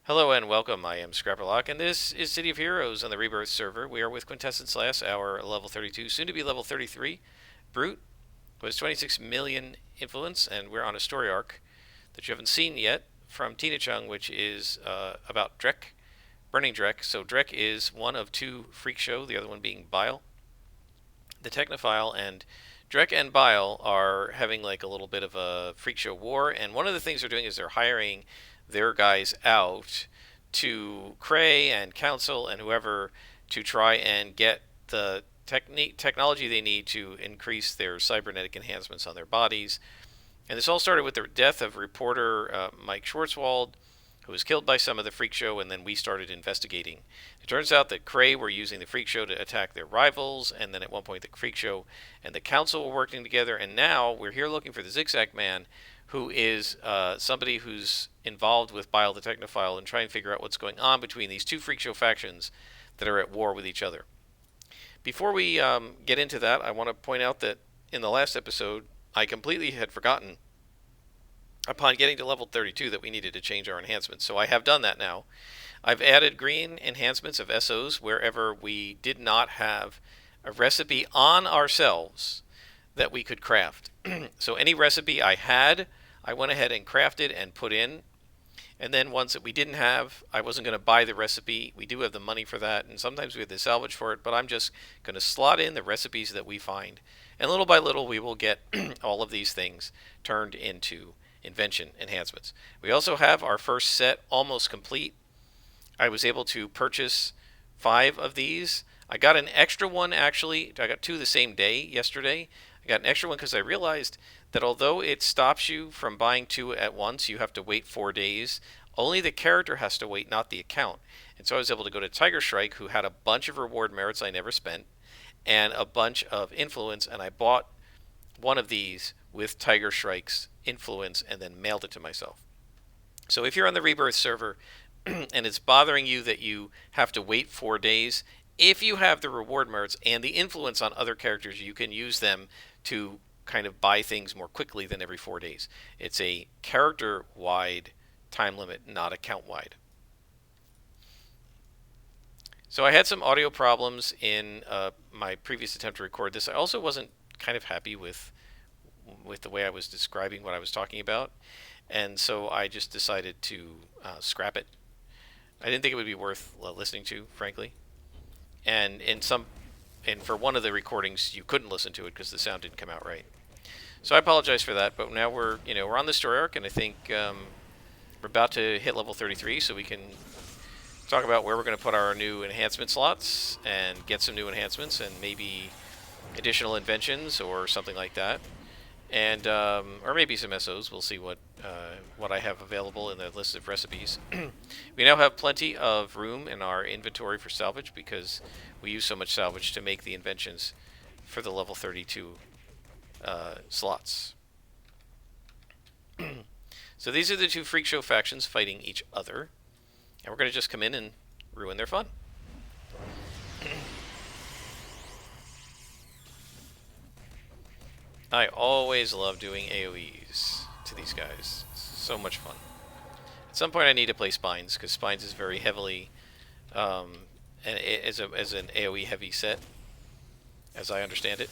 Hello and welcome. I am Scrapperlock, and this is City of Heroes on the Rebirth server. We are with Quintessence last hour, level 32, soon to be level 33. Brute was 26 million influence, and we're on a story arc that you haven't seen yet from Tina Chung, which is about Drek, Burning Drek. So Drek is one of two Freak Show, the other one being Bile, the Technophile, and Drek and Bile are having like a little bit of a Freak Show war, and one of the things they're doing is they're hiring their guys out to Cray and Council and whoever to try and get the technology they need to increase their cybernetic enhancements on their bodies. And this all started with the death of reporter Mike Schwartzwald, who was killed by some of the Freak Show, and then we started investigating. It turns out that Cray were using the Freak Show to attack their rivals, and then at one point the Freak Show and the Council were working together, and now we're here looking for the Zigzag Man, who is somebody who's involved with Bile the Technophile and trying to figure out what's going on between these two Freak Show factions that are at war with each other. Before we get into that, I want to point out that in the last episode, I completely had forgotten upon getting to level 32 that we needed to change our enhancements. So I have done that now. I've added green enhancements of SOs wherever we did not have a recipe on ourselves that we could craft. So any recipe I had, I went ahead and crafted and put in. And then ones that we didn't have, I wasn't going to buy the recipe. We do have the money for that, and sometimes we have the salvage for it, but I'm just going to slot in the recipes that we find. And little by little, we will get all of these things turned into invention enhancements. We also have our first set almost complete. I was able to purchase 5 of these. I got an extra one actually. I got 2 the same day yesterday. I got an extra one because I realized that although it stops you from buying 2 at once, you have to wait 4 days. Only the character has to wait, not the account. And so I was able to go to Tiger Strike, who had a bunch of reward merits I never spent, and a bunch of influence, and I bought one of these with Tiger Strike's influence and then mailed it to myself. So if you're on the Rebirth server and it's bothering you that you have to wait 4 days, if you have the reward merits and the influence on other characters, you can use them to kind of buy things more quickly than every 4 days. It's a character-wide time limit, not account-wide. So I had some audio problems in my previous attempt to record this. I also wasn't kind of happy with the way I was describing what I was talking about, and so I just decided to scrap it. I didn't think it would be worth listening to, frankly. And for one of the recordings, you couldn't listen to it because the sound didn't come out right. So I apologize for that. But now we're on the story arc, and I think we're about to hit level 33, so we can talk about where we're going to put our new enhancement slots and get some new enhancements and maybe additional inventions or something like that. And or maybe some SOs. We'll see what I have available in the list of recipes. We now have plenty of room in our inventory for salvage because we use so much salvage to make the inventions for the level 32 slots. So these are the two Freak Show factions fighting each other, and we're going to just come in and ruin their fun. I always love doing AoEs to these guys. It's so much fun. At some point I need to play Spines, because Spines is very heavily, and as an AoE heavy set, as I understand it.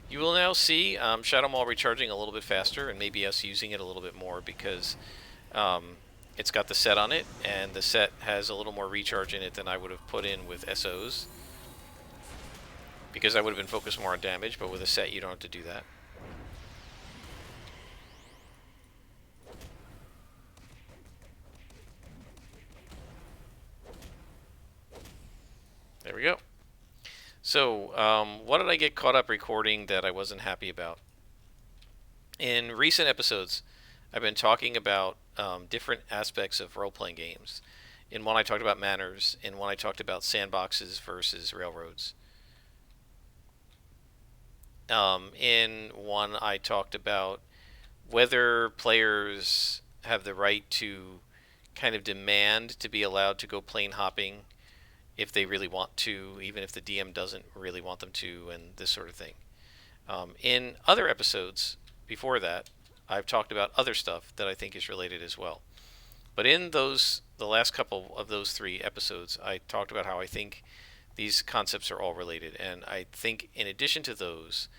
You will now see Shadow Maul recharging a little bit faster, and maybe us using it a little bit more because it's got the set on it, and the set has a little more recharge in it than I would have put in with SOs. Because I would have been focused more on damage, but with a set you don't have to do that. There we go. So, what did I get caught up recording that I wasn't happy about? In recent episodes, I've been talking about different aspects of role-playing games. In one I talked about manners, in one I talked about sandboxes versus railroads. In one I talked about whether players have the right to kind of demand to be allowed to go plane hopping if they really want to, even if the DM doesn't really want them to, and this sort of thing. In other episodes before that, I've talked about other stuff that I think is related as well. But in the last couple of those 3 episodes, I talked about how I think these concepts are all related, and I think in addition to those,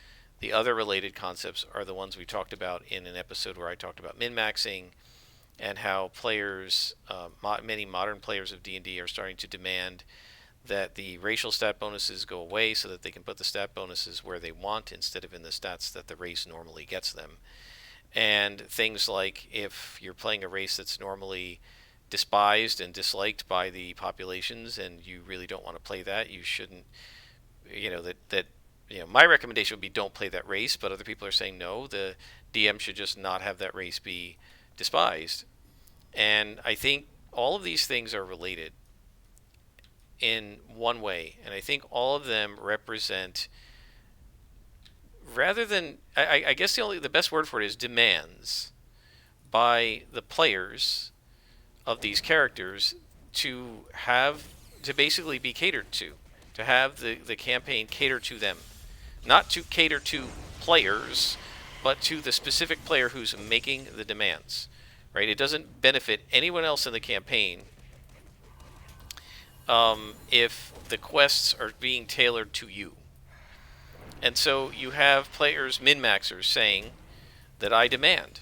the other related concepts are the ones we talked about in an episode where I talked about min-maxing and how players, many modern players of D&D are starting to demand that the racial stat bonuses go away so that they can put the stat bonuses where they want instead of in the stats that the race normally gets them. And things like if you're playing a race that's normally despised and disliked by the populations and you really don't want to play that, you shouldn't, my recommendation would be don't play that race, but other people are saying no, the DM should just not have that race be despised. And I think all of these things are related in one way, and I think all of them represent, rather than, I guess the best word for it is demands by the players of these characters to basically be catered to have the campaign cater to them, not to cater to players, but to the specific player who's making the demands. Right? It doesn't benefit anyone else in the campaign if the quests are being tailored to you. And so you have players, min-maxers, saying that I demand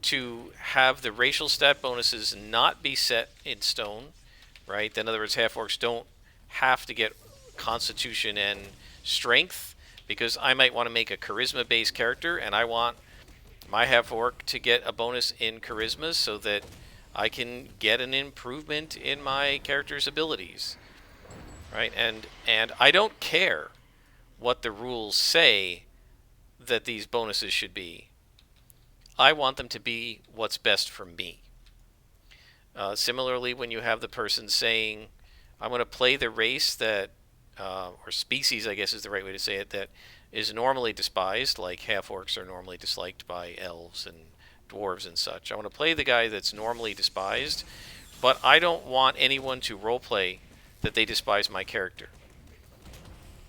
to have the racial stat bonuses not be set in stone, right? In other words, half-orcs don't have to get constitution and strength, because I might want to make a charisma-based character, and I want my half-orc to get a bonus in charisma so that I can get an improvement in my character's abilities, right? And I don't care what the rules say that these bonuses should be. I want them to be what's best for me. Similarly, when you have the person saying, I'm going to play the race that, or species, I guess is the right way to say it, that is normally despised, like half-orcs are normally disliked by elves and dwarves and such. I want to play the guy that's normally despised, but I don't want anyone to roleplay that they despise my character.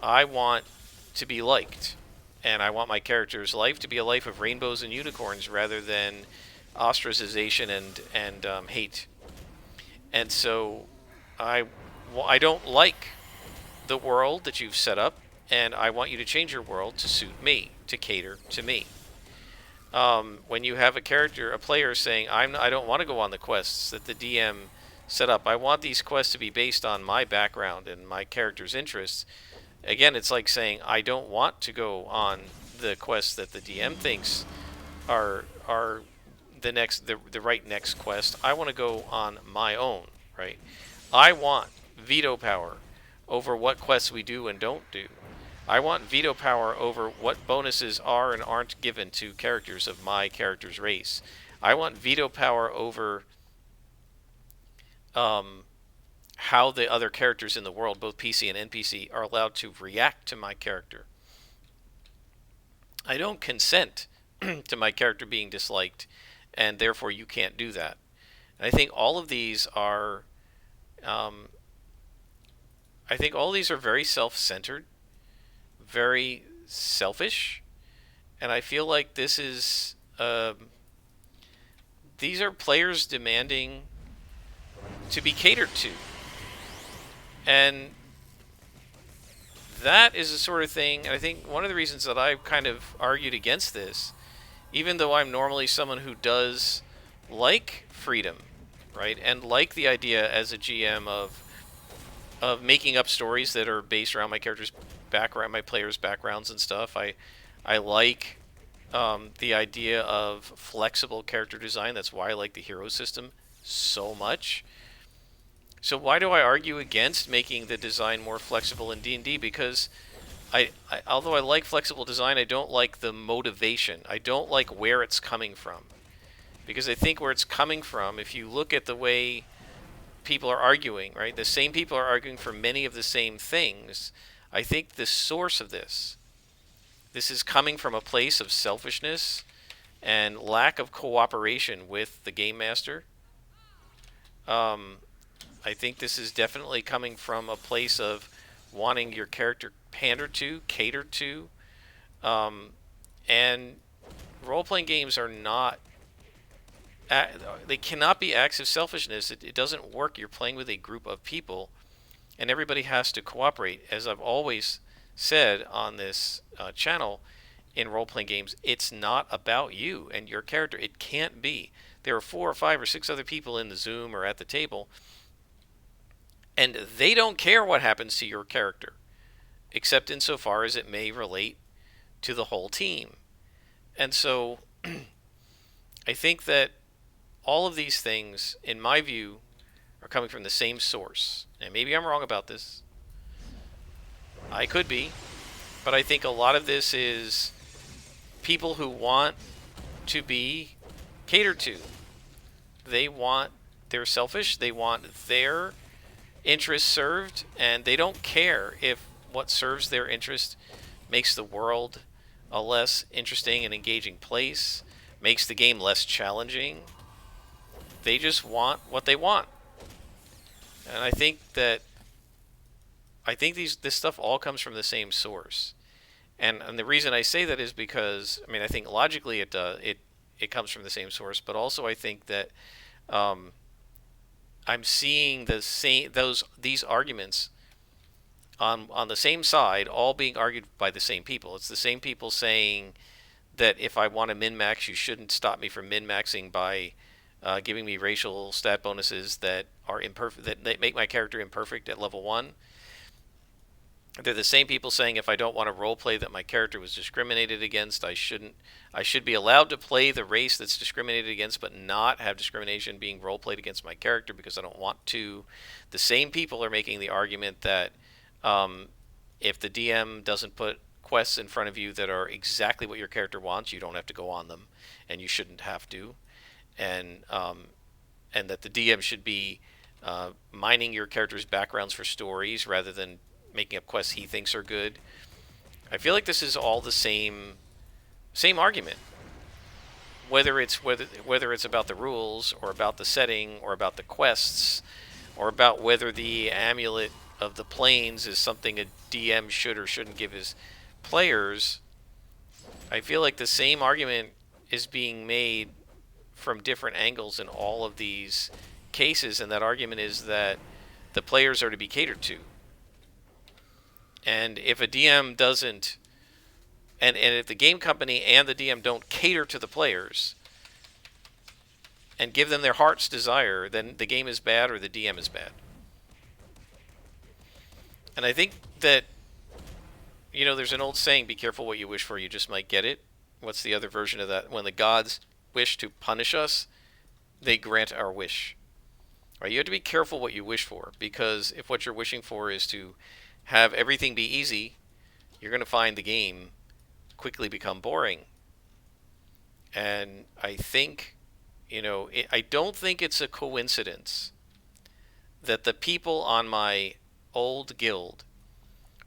I want to be liked, and I want my character's life to be a life of rainbows and unicorns rather than ostracization and hate. And so I don't like the world that you've set up, and I want you to change your world to suit me, to cater to me. When you have a player saying, I don't want to go on the quests that the DM set up. I want these quests to be based on my background and my character's interests. Again, it's like saying, I don't want to go on the quests that the DM thinks are the right next quest. I want to go on my own, right? I want veto power over what quests we do and don't do. I want veto power over what bonuses are and aren't given to characters of my character's race. I want veto power over how the other characters in the world, both PC and NPC, are allowed to react to my character. I don't consent to my character being disliked, and therefore you can't do that. And I think all of these are, very self-centered, very selfish, and I feel like this is, these are players demanding to be catered to. And that is the sort of thing, and I think one of the reasons that I've kind of argued against this, even though I'm normally someone who does like freedom, right, and like the idea as a GM of making up stories that are based around my character's background, my players' backgrounds and stuff. I like the idea of flexible character design. That's why I like the hero system so much. So why do I argue against making the design more flexible in D&D? Because although I like flexible design, I don't like the motivation. I don't like where it's coming from. Because I think where it's coming from, if you look at the way people are arguing, right? The same people are arguing for many of the same things. I think the source of this is coming from a place of selfishness and lack of cooperation with the game master. I think this is definitely coming from a place of wanting your character pandered to, catered to, um, and role-playing games are not. They cannot be acts of selfishness. It doesn't work. You're playing with a group of people, and everybody has to cooperate. As I've always said on this channel, in role-playing games, it's not about you and your character. It can't be. There are 4 or 5 or 6 other people in the Zoom or at the table, and they don't care what happens to your character, except insofar as it may relate to the whole team. And so I think that all of these things, in my view, are coming from the same source. And maybe I'm wrong about this. I could be. But I think a lot of this is people who want to be catered to. They're selfish, they want their interests served, and they don't care if what serves their interest makes the world a less interesting and engaging place, makes the game less challenging. They just want what they want. And I think this stuff all comes from the same source. And the reason I say that is because, I mean, I think logically it comes from the same source, but also I think that I'm seeing these arguments on the same side, all being argued by the same people. It's the same people saying that if I want to min-max, you shouldn't stop me from min-maxing by giving me racial stat bonuses that are imperfect, that make my character imperfect at level 1. They're the same people saying if I don't want to roleplay that my character was discriminated against, I should be allowed to play the race that's discriminated against, but not have discrimination being roleplayed against my character because I don't want to. The same people are making the argument that if the DM doesn't put quests in front of you that are exactly what your character wants, you don't have to go on them, and you shouldn't have to, and that the DM should be mining your character's backgrounds for stories rather than making up quests he thinks are good. I feel like this is all the same argument. Whether it's about the rules or about the setting or about the quests or about whether the amulet of the planes is something a DM should or shouldn't give his players, I feel like the same argument is being made from different angles in all of these cases, and that argument is that the players are to be catered to. And if a DM doesn't, and if the game company and the DM don't cater to the players and give them their heart's desire, then the game is bad or the DM is bad. And I think that, there's an old saying, be careful what you wish for, you just might get it. What's the other version of that? When the gods wish to punish us, they grant our wish. Right? You have to be careful what you wish for, because if what you're wishing for is to have everything be easy, you're going to find the game quickly become boring. And I think, I don't think it's a coincidence that the people on my old guild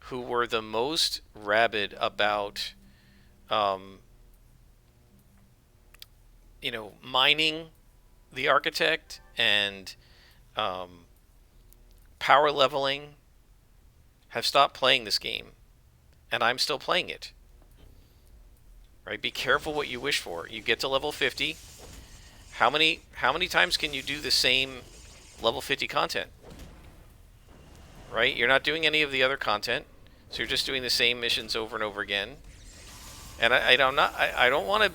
who were the most rabid about, mining the architect and power leveling have stopped playing this game, and I'm still playing it. Right? Be careful what you wish for. You get to level 50. How many times can you do the same level 50 content? Right? You're not doing any of the other content, so you're just doing the same missions over and over again. And I don't want to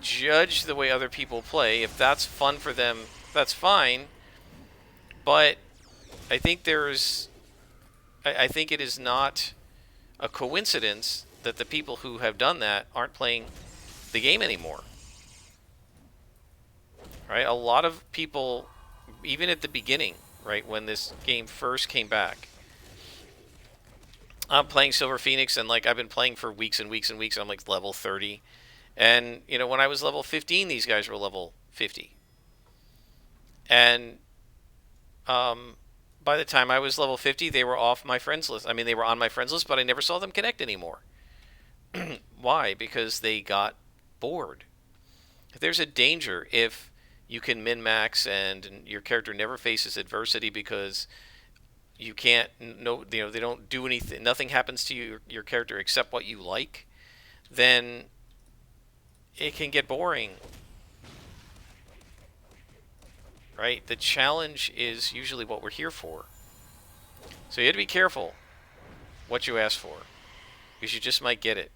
judge the way other people play. If that's fun for them, that's fine. But I think I think it is not a coincidence that the people who have done that aren't playing the game anymore. Right? A lot of people, even at the beginning, right, when this game first came back, I'm playing Silver Phoenix, and I've been playing for weeks and weeks and weeks. I'm level 30, and when I was level 15, these guys were level 50, and by the time I was level 50, they were off my friends list. I mean, they were on my friends list, but I never saw them connect anymore. Why? Because they got bored. There's a danger if you can min-max and your character never faces adversity because you can't, no, they don't do anything, nothing happens to your character except what you like, then it can get boring, right? The challenge is usually what we're here for. So you have to be careful what you ask for, because you just might get it.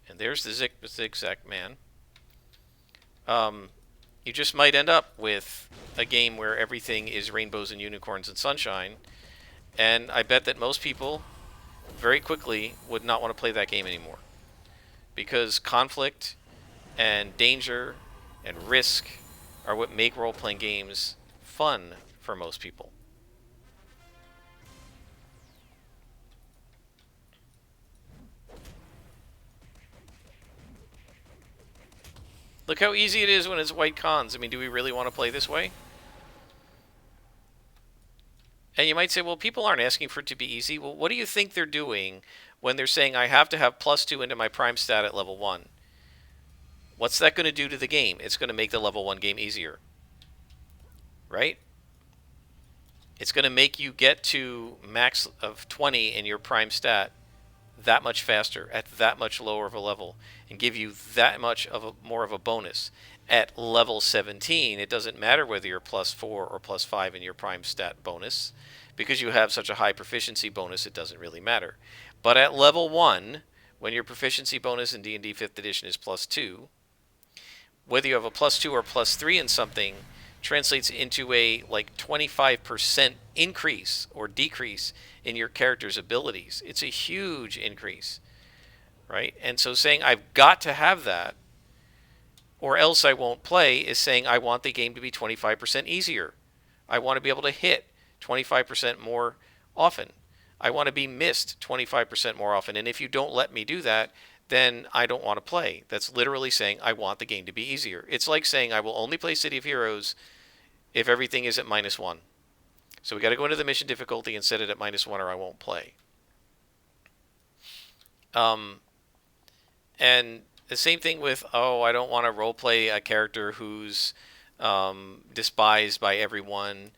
And there's the zigzag man. You just might end up with a game where everything is rainbows and unicorns and sunshine, and I bet that most people very quickly would not want to play that game anymore, because conflict and danger and risk are what make role-playing games fun for most people. Look how easy it is when it's white cons. I mean, do we really want to play this way? And you might say, well, people aren't asking for it to be easy. Well, what do you think they're doing when they're saying I have to have +2 into my prime stat at level 1? What's that going to do to the game? It's going to make the level 1 game easier, right? It's going to make you get to max of 20 in your prime stat that much faster at that much lower of a level and give you that much of a more of a bonus. At level 17, it doesn't matter whether you're +4 or +5 in your prime stat bonus, because you have such a high proficiency bonus, it doesn't really matter. But at level 1, when your proficiency bonus in D&D 5th edition is +2, whether you have a +2 or +3 in something translates into a like 25% increase or decrease in your character's abilities. It's a huge increase, right? And so saying I've got to have that or else I won't play is saying I want the game to be 25% easier. I want to be able to hit 25% more often. I want to be missed 25% more often. And if you don't let me do that, then I don't want to play. That's literally saying I want the game to be easier. It's like saying I will only play City of Heroes if everything is at -1. So we got to go into the mission difficulty and set it at -1 or I won't play. And the same thing with, oh, I don't want to roleplay a character who's despised by everyone,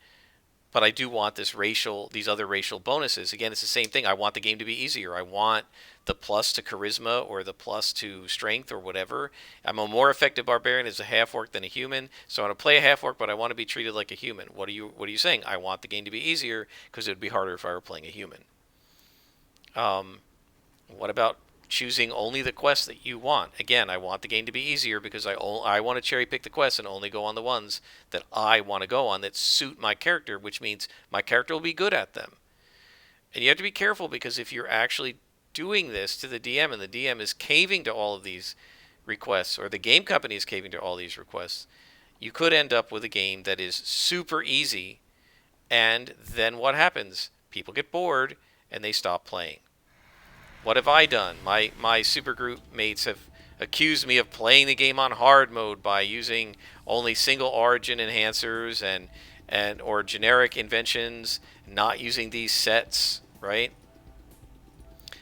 but I do want these other racial bonuses. Again, it's the same thing. I want the game to be easier. I want the plus to charisma or the plus to strength or whatever. I'm a more effective barbarian as a half-orc than a human, so I want to play a half-orc, but I want to be treated like a human. What are you saying? I want the game to be easier because it would be harder if I were playing a human. What about choosing only the quests that you want? Again, I want the game to be easier because I want to cherry pick the quests and only go on the ones that I want to go on that suit my character, which means my character will be good at them. And you have to be careful, because if you're actually doing this to the DM and the DM is caving to all of these requests, or the game company is caving to all these requests, you could end up with a game that is super easy, and then what happens? People get bored and they stop playing. What have I done? My supergroup mates have accused me of playing the game on hard mode by using only single origin enhancers and or generic inventions, not using these sets, right?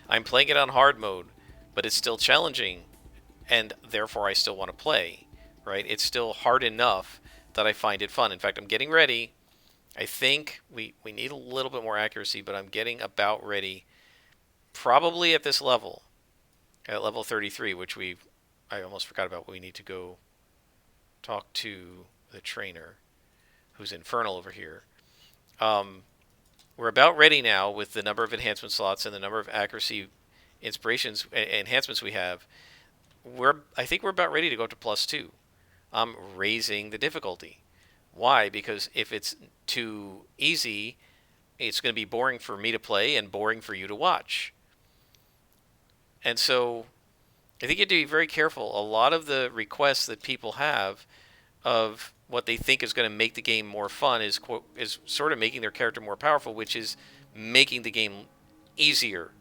I'm playing it on hard mode, but it's still challenging, and therefore I still want to play, right? It's still hard enough that I find it fun. In fact, I'm getting ready. I think we need a little bit more accuracy, but I'm getting about ready, probably at this level, at level 33, which I almost forgot about. We need to go talk to the trainer, who's infernal over here. We're about ready now with the number of enhancement slots and the number of accuracy enhancements we have. I think we're about ready to go to +2. I'm raising the difficulty. Why? Because if it's too easy, it's going to be boring for me to play and boring for you to watch. And so I think you have to be very careful. A lot of the requests that people have of what they think is going to make the game more fun is sort of making their character more powerful, which is making the game easier.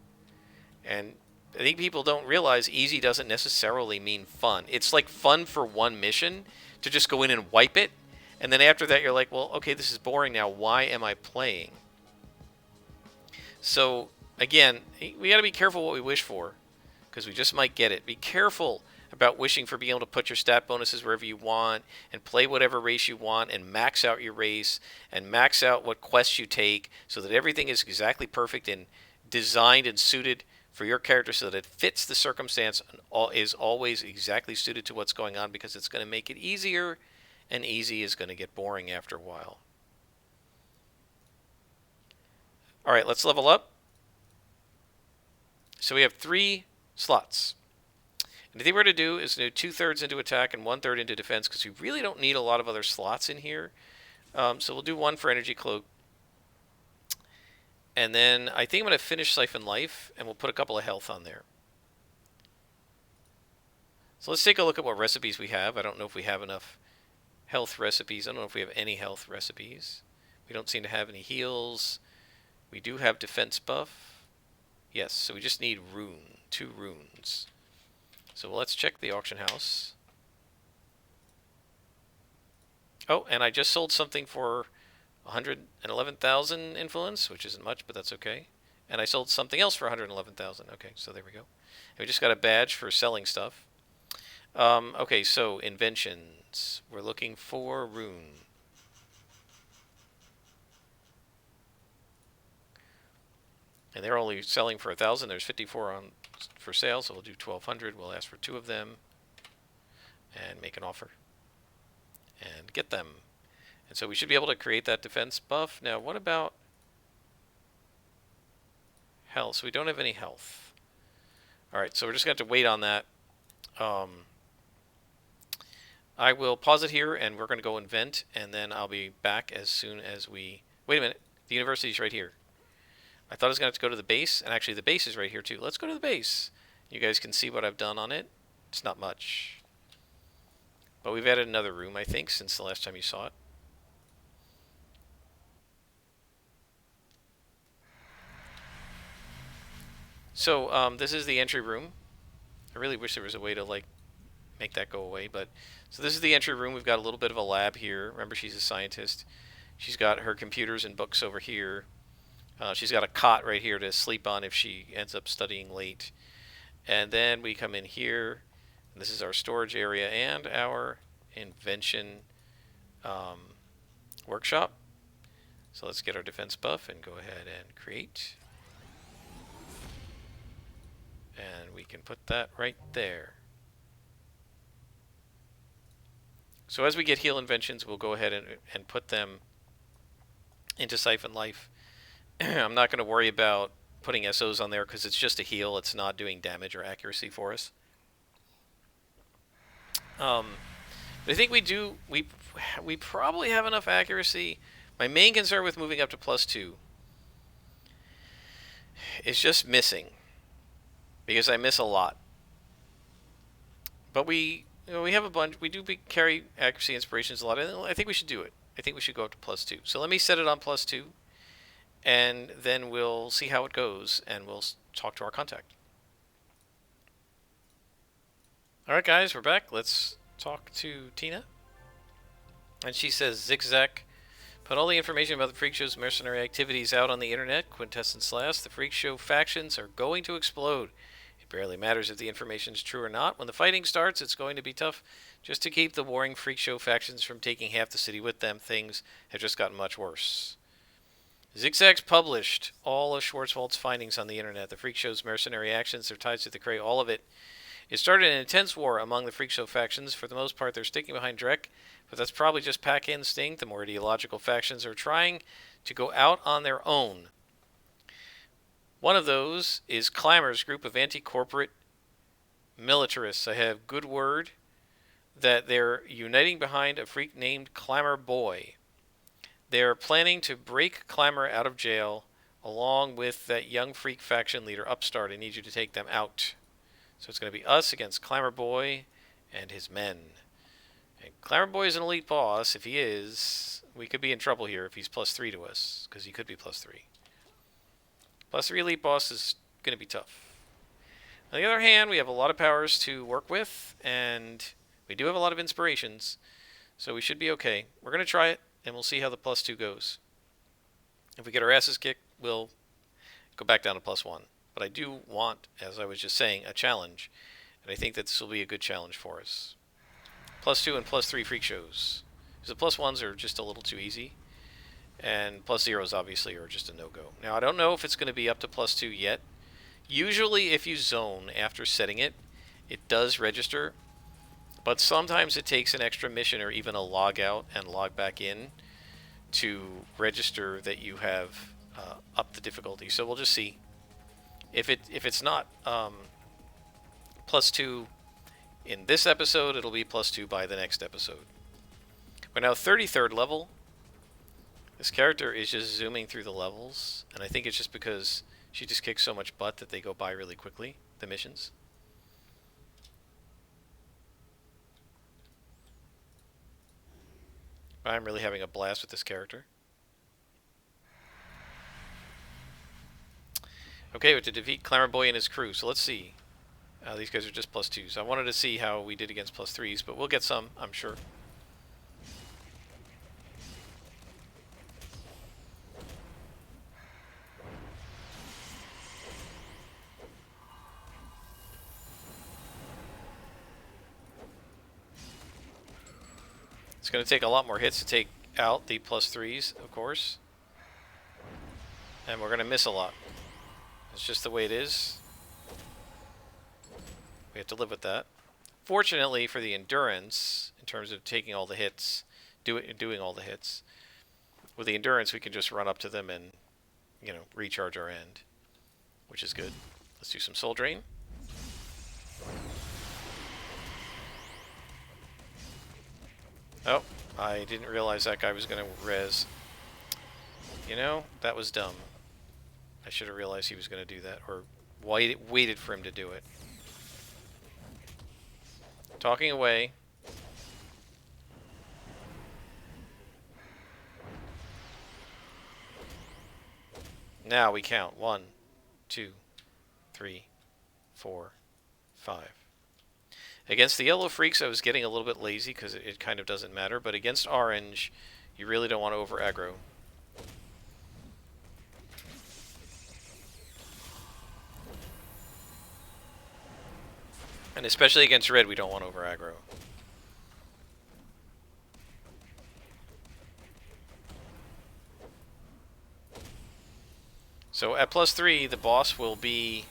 And I think people don't realize easy doesn't necessarily mean fun. It's like fun for one mission to just go in and wipe it, and then after that you're like, well, okay, this is boring now. Why am I playing? So again, we got to be careful what we wish for, because we just might get it. Be careful about wishing for being able to put your stat bonuses wherever you want and play whatever race you want and max out your race and max out what quests you take so that everything is exactly perfect and designed and suited for your character so that it fits the circumstance and is always exactly suited to what's going on, because it's going to make it easier, and easy is going to get boring after a while. All right, let's level up. So we have 3 slots. And the thing we're going to do is do 2/3 into attack and 1/3 into defense, because we really don't need a lot of other slots in here. So we'll do 1 for energy cloak. And then I think I'm going to finish Siphon Life, and we'll put a couple of health on there. So let's take a look at what recipes we have. I don't know if we have enough health recipes. I don't know if we have any health recipes. We don't seem to have any heals. We do have defense buff. Yes, so we just need 2 runes. So let's check the auction house. Oh, and I just sold something for 111,000 influence, which isn't much, but that's okay. And I sold something else for 111,000. Okay, so there we go. And we just got a badge for selling stuff. Okay, so inventions. We're looking for rune. And they're only selling for 1,000. There's 54 on for sale, so we'll do 1,200. We'll ask for 2 of them and make an offer and get them. And so we should be able to create that defense buff. Now, what about health? So we don't have any health. All right, so we're just going to have to wait on that. I will pause it here, and we're going to go invent, and then I'll be back as soon as we... Wait a minute. The university's right here. I thought I was going to have to go to the base, and actually the base is right here too. Let's go to the base. You guys can see what I've done on it. It's not much. But we've added another room, I think, since the last time you saw it. So this is the entry room. I really wish there was a way to like make that go away, but so this is the entry room. We've got a little bit of a lab here. Remember, she's a scientist. She's got her computers and books over here. She's got a cot right here to sleep on if she ends up studying late. And then we come in here. And this is our storage area and our invention workshop. So let's get our defense buff and go ahead and create. And we can put that right there. So as we get heal inventions, we'll go ahead and put them into Siphon Life. I'm not going to worry about putting SOs on there because it's just a heal. It's not doing damage or accuracy for us. But I think we do. We probably have enough accuracy. My main concern with moving up to +2 is just missing, because I miss a lot. But we have a bunch. We do carry accuracy inspirations a lot. I think we should do it. I think we should go up to +2. So let me set it on +2, and then we'll see how it goes, and we'll talk to our contact. All right, guys, we're back. Let's talk to Tina. And she says, Zigzag, put all the information about the Freak Show's mercenary activities out on the internet. Quintessence last. The Freak Show factions are going to explode. It barely matters if the information is true or not. When the fighting starts, it's going to be tough just to keep the warring Freak Show factions from taking half the city with them. Things have just gotten much worse. Zigzag's published all of Schwarzwald's findings on the internet. The Freak Show's mercenary actions, their ties to the Cray, all of it. It started an intense war among the Freak Show factions. For the most part, they're sticking behind Drek, but that's probably just pack instinct. The more ideological factions are trying to go out on their own. One of those is Clamor's group of anti-corporate militarists. I have good word that they're uniting behind a freak named Clamor Boy. They're planning to break Clamor out of jail along with that young freak faction leader, Upstart. I need you to take them out. So it's going to be us against Clamor Boy and his men. And Clamor Boy is an elite boss. If he is, we could be in trouble here if he's +3 to us, because he could be +3. +3 elite boss is going to be tough. On the other hand, we have a lot of powers to work with, and we do have a lot of inspirations, so we should be okay. We're going to try it, and we'll see how the +2 goes. If we get our asses kicked, we'll go back down to +1. But I do want, as I was just saying, a challenge. And I think that this will be a good challenge for us. +2 and +3 freak shows. Because the +1s are just a little too easy. And +0s obviously are just a no-go. Now I don't know if it's going to be up to +2 yet. Usually if you zone after setting it, it does register. But sometimes it takes an extra mission or even a log out and log back in to register that you have upped the difficulty. So we'll just see. If it's not +2 in this episode, it'll be +2 by the next episode. We're now 33rd level. This character is just zooming through the levels, and I think it's just because she just kicks so much butt that they go by really quickly, the missions. I'm really having a blast with this character. Okay, we have to defeat Clamorboy and his crew, so let's see. These guys are just +2s. I wanted to see how we did against +3s, but we'll get some, I'm sure. It's going to take a lot more hits to take out the +3s, of course. And we're going to miss a lot. It's just the way it is. We have to live with that. Fortunately for the endurance, in terms of taking all the hits, doing all the hits, with the endurance we can just run up to them and, you know, recharge our end, which is good. Let's do some soul drain. Oh, I didn't realize that guy was going to res. You know, that was dumb. I should have realized he was going to do that, or waited for him to do it. Talking away. Now we count. 1, 2, 3, 4, 5. Against the yellow freaks, I was getting a little bit lazy because it kind of doesn't matter, but against orange, you really don't want to over aggro. And especially against red, we don't want to over aggro. So at +3, the boss will be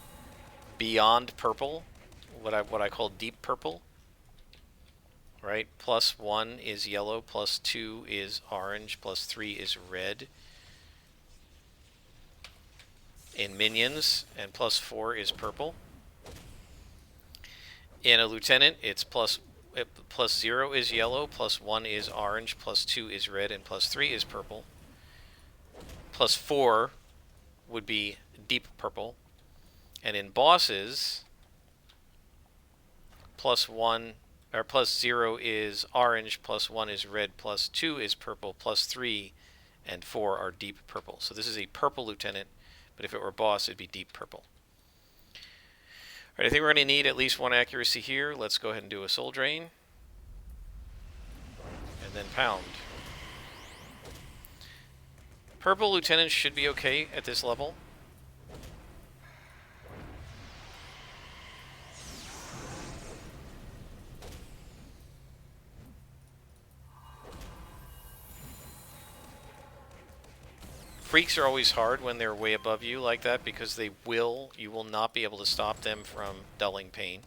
beyond purple, what I call deep purple. Right? +1 is yellow, +2 is orange, +3 is red in minions, and +4 is purple. In a lieutenant, it's +0 is yellow, +1 is orange, +2 is red, and +3 is purple. +4 would be deep purple. And in bosses, +1 or +0 is orange, +1 is red, +2 is purple, +3 and 4 are deep purple. So this is a purple lieutenant, but if it were boss, it'd be deep purple. All right, I think we're going to need at least 1 accuracy here. Let's go ahead and do a soul drain. And then pound. Purple lieutenant should be okay at this level. Freaks are always hard when they're way above you like that because you will not be able to stop them from dulling pain.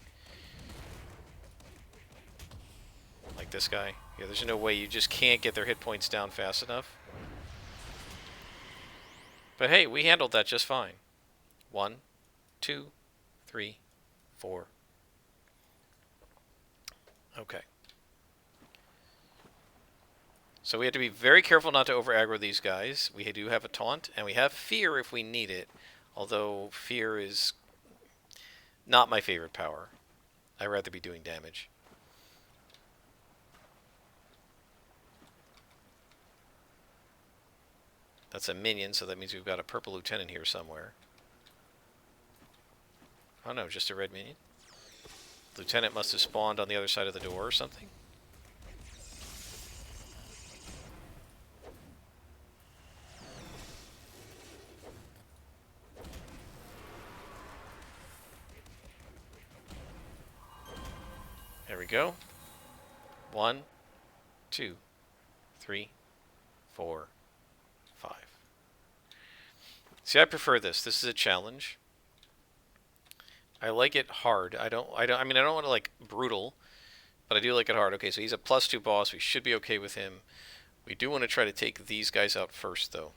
Like this guy. Yeah, there's no way, you just can't get their hit points down fast enough. But hey, we handled that just fine. 1, 2, 3, 4. Okay. So we have to be very careful not to over aggro these guys. We do have a taunt, and we have fear if we need it. Although fear is not my favorite power. I'd rather be doing damage. That's a minion, so that means we've got a purple lieutenant here somewhere. Oh no, just a red minion. Lieutenant must have spawned on the other side of the door or something. There we go. 1, 2, 3, 4, 5. See, I prefer this. This is a challenge. I like it hard. I mean, I don't want to like brutal, but I do like it hard. Okay, so he's a +2 boss. We should be okay with him. We do want to try to take these guys out first, though.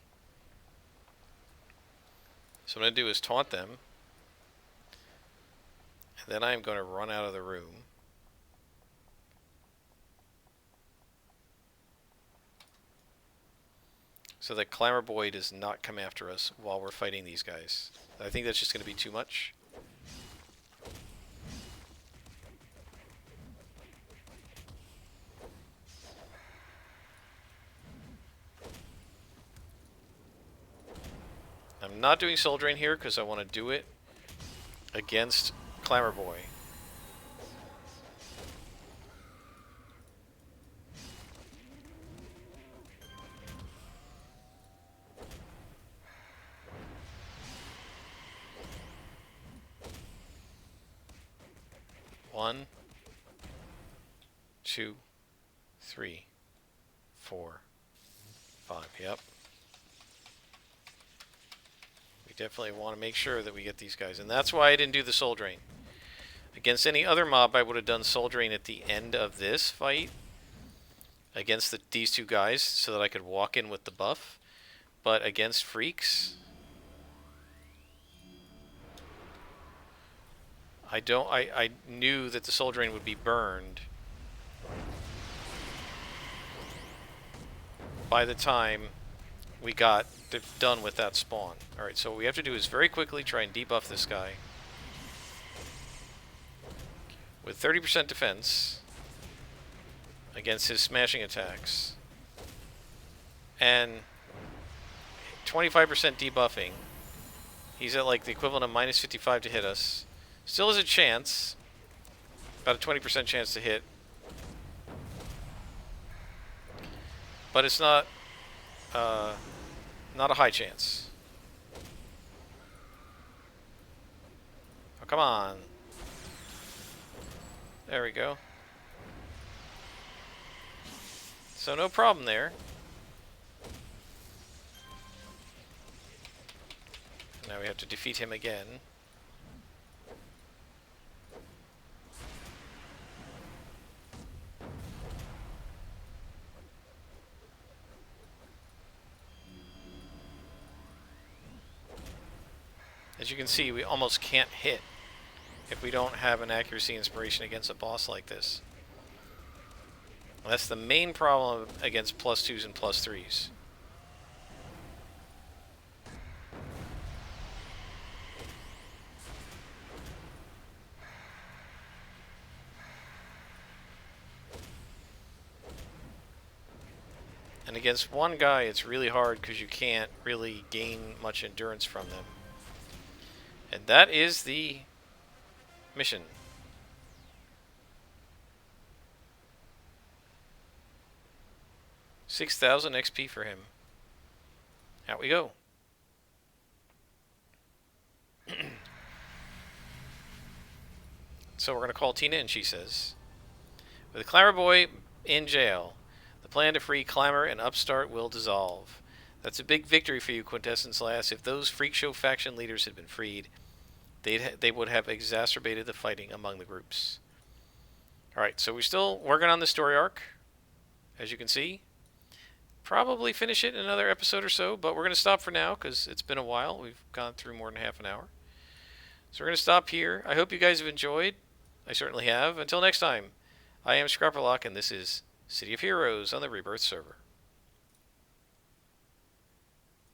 So what I'm going to do is taunt them. And then I'm going to run out of the room. So that Clamor Boy does not come after us while we're fighting these guys. I think that's just going to be too much. I'm not doing Soul Drain here because I want to do it against Clamor Boy. One, 2, 3, 4, 5. Yep. We definitely want to make sure that we get these guys. And that's why I didn't do the Soul Drain. Against any other mob, I would have done Soul Drain at the end of this fight. Against these two guys, so that I could walk in with the buff. But against freaks, I knew that the Soul Drain would be burned by the time we got done with that spawn. Alright, so what we have to do is very quickly try and debuff this guy with 30% defense against his smashing attacks and 25% debuffing. He's at like the equivalent of -55 to hit us. Still has a chance, about a 20% chance to hit, but it's not a high chance. Oh, come on. There we go. So no problem there. Now we have to defeat him again. As you can see, we almost can't hit if we don't have an accuracy inspiration against a boss like this. And that's the main problem against +2s and +3s. And against one guy, it's really hard because you can't really gain much endurance from them. And that is the mission. $6,000 XP for him. Out we go. So we're going to call Tina, and she says, with Clamor Boy in jail, the plan to free Clamor and Upstart will dissolve. That's a big victory for you, Quintessence Lass. If those freak show faction leaders had been freed, they would have exacerbated the fighting among the groups. Alright, so we're still working on the story arc, as you can see. Probably finish it in another episode or so, but we're going to stop for now because it's been a while. We've gone through more than half an hour. So we're going to stop here. I hope you guys have enjoyed. I certainly have. Until next time, I am Scrapperlock, and this is City of Heroes on the Rebirth server.